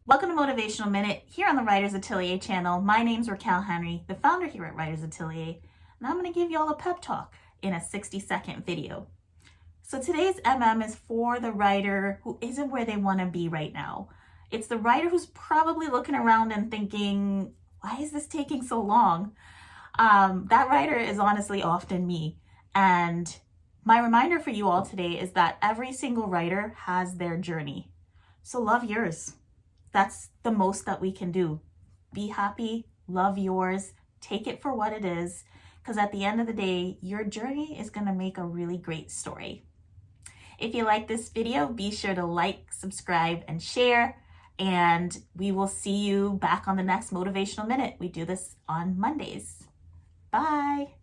Welcome to Motivational Minute here on the Writers Atelier channel. My name's Racquel Henry, the founder here at Writers Atelier, and I'm going to give you all a pep talk in a 60-second video. So today's is for the writer who isn't where they want to be right now. It's the writer who's probably looking around and thinking, why is this taking so long? That writer is honestly often me. And my reminder for you all today is that every single writer has their journey. So love yours. That's the most that we can do. Be happy, love yours, take it for what it is, because at the end of the day, your journey is going to make a really great story. If you like this video, be sure to like, subscribe, and share, and we will see you back on the next Motivational Minute. We do this on Mondays. Bye.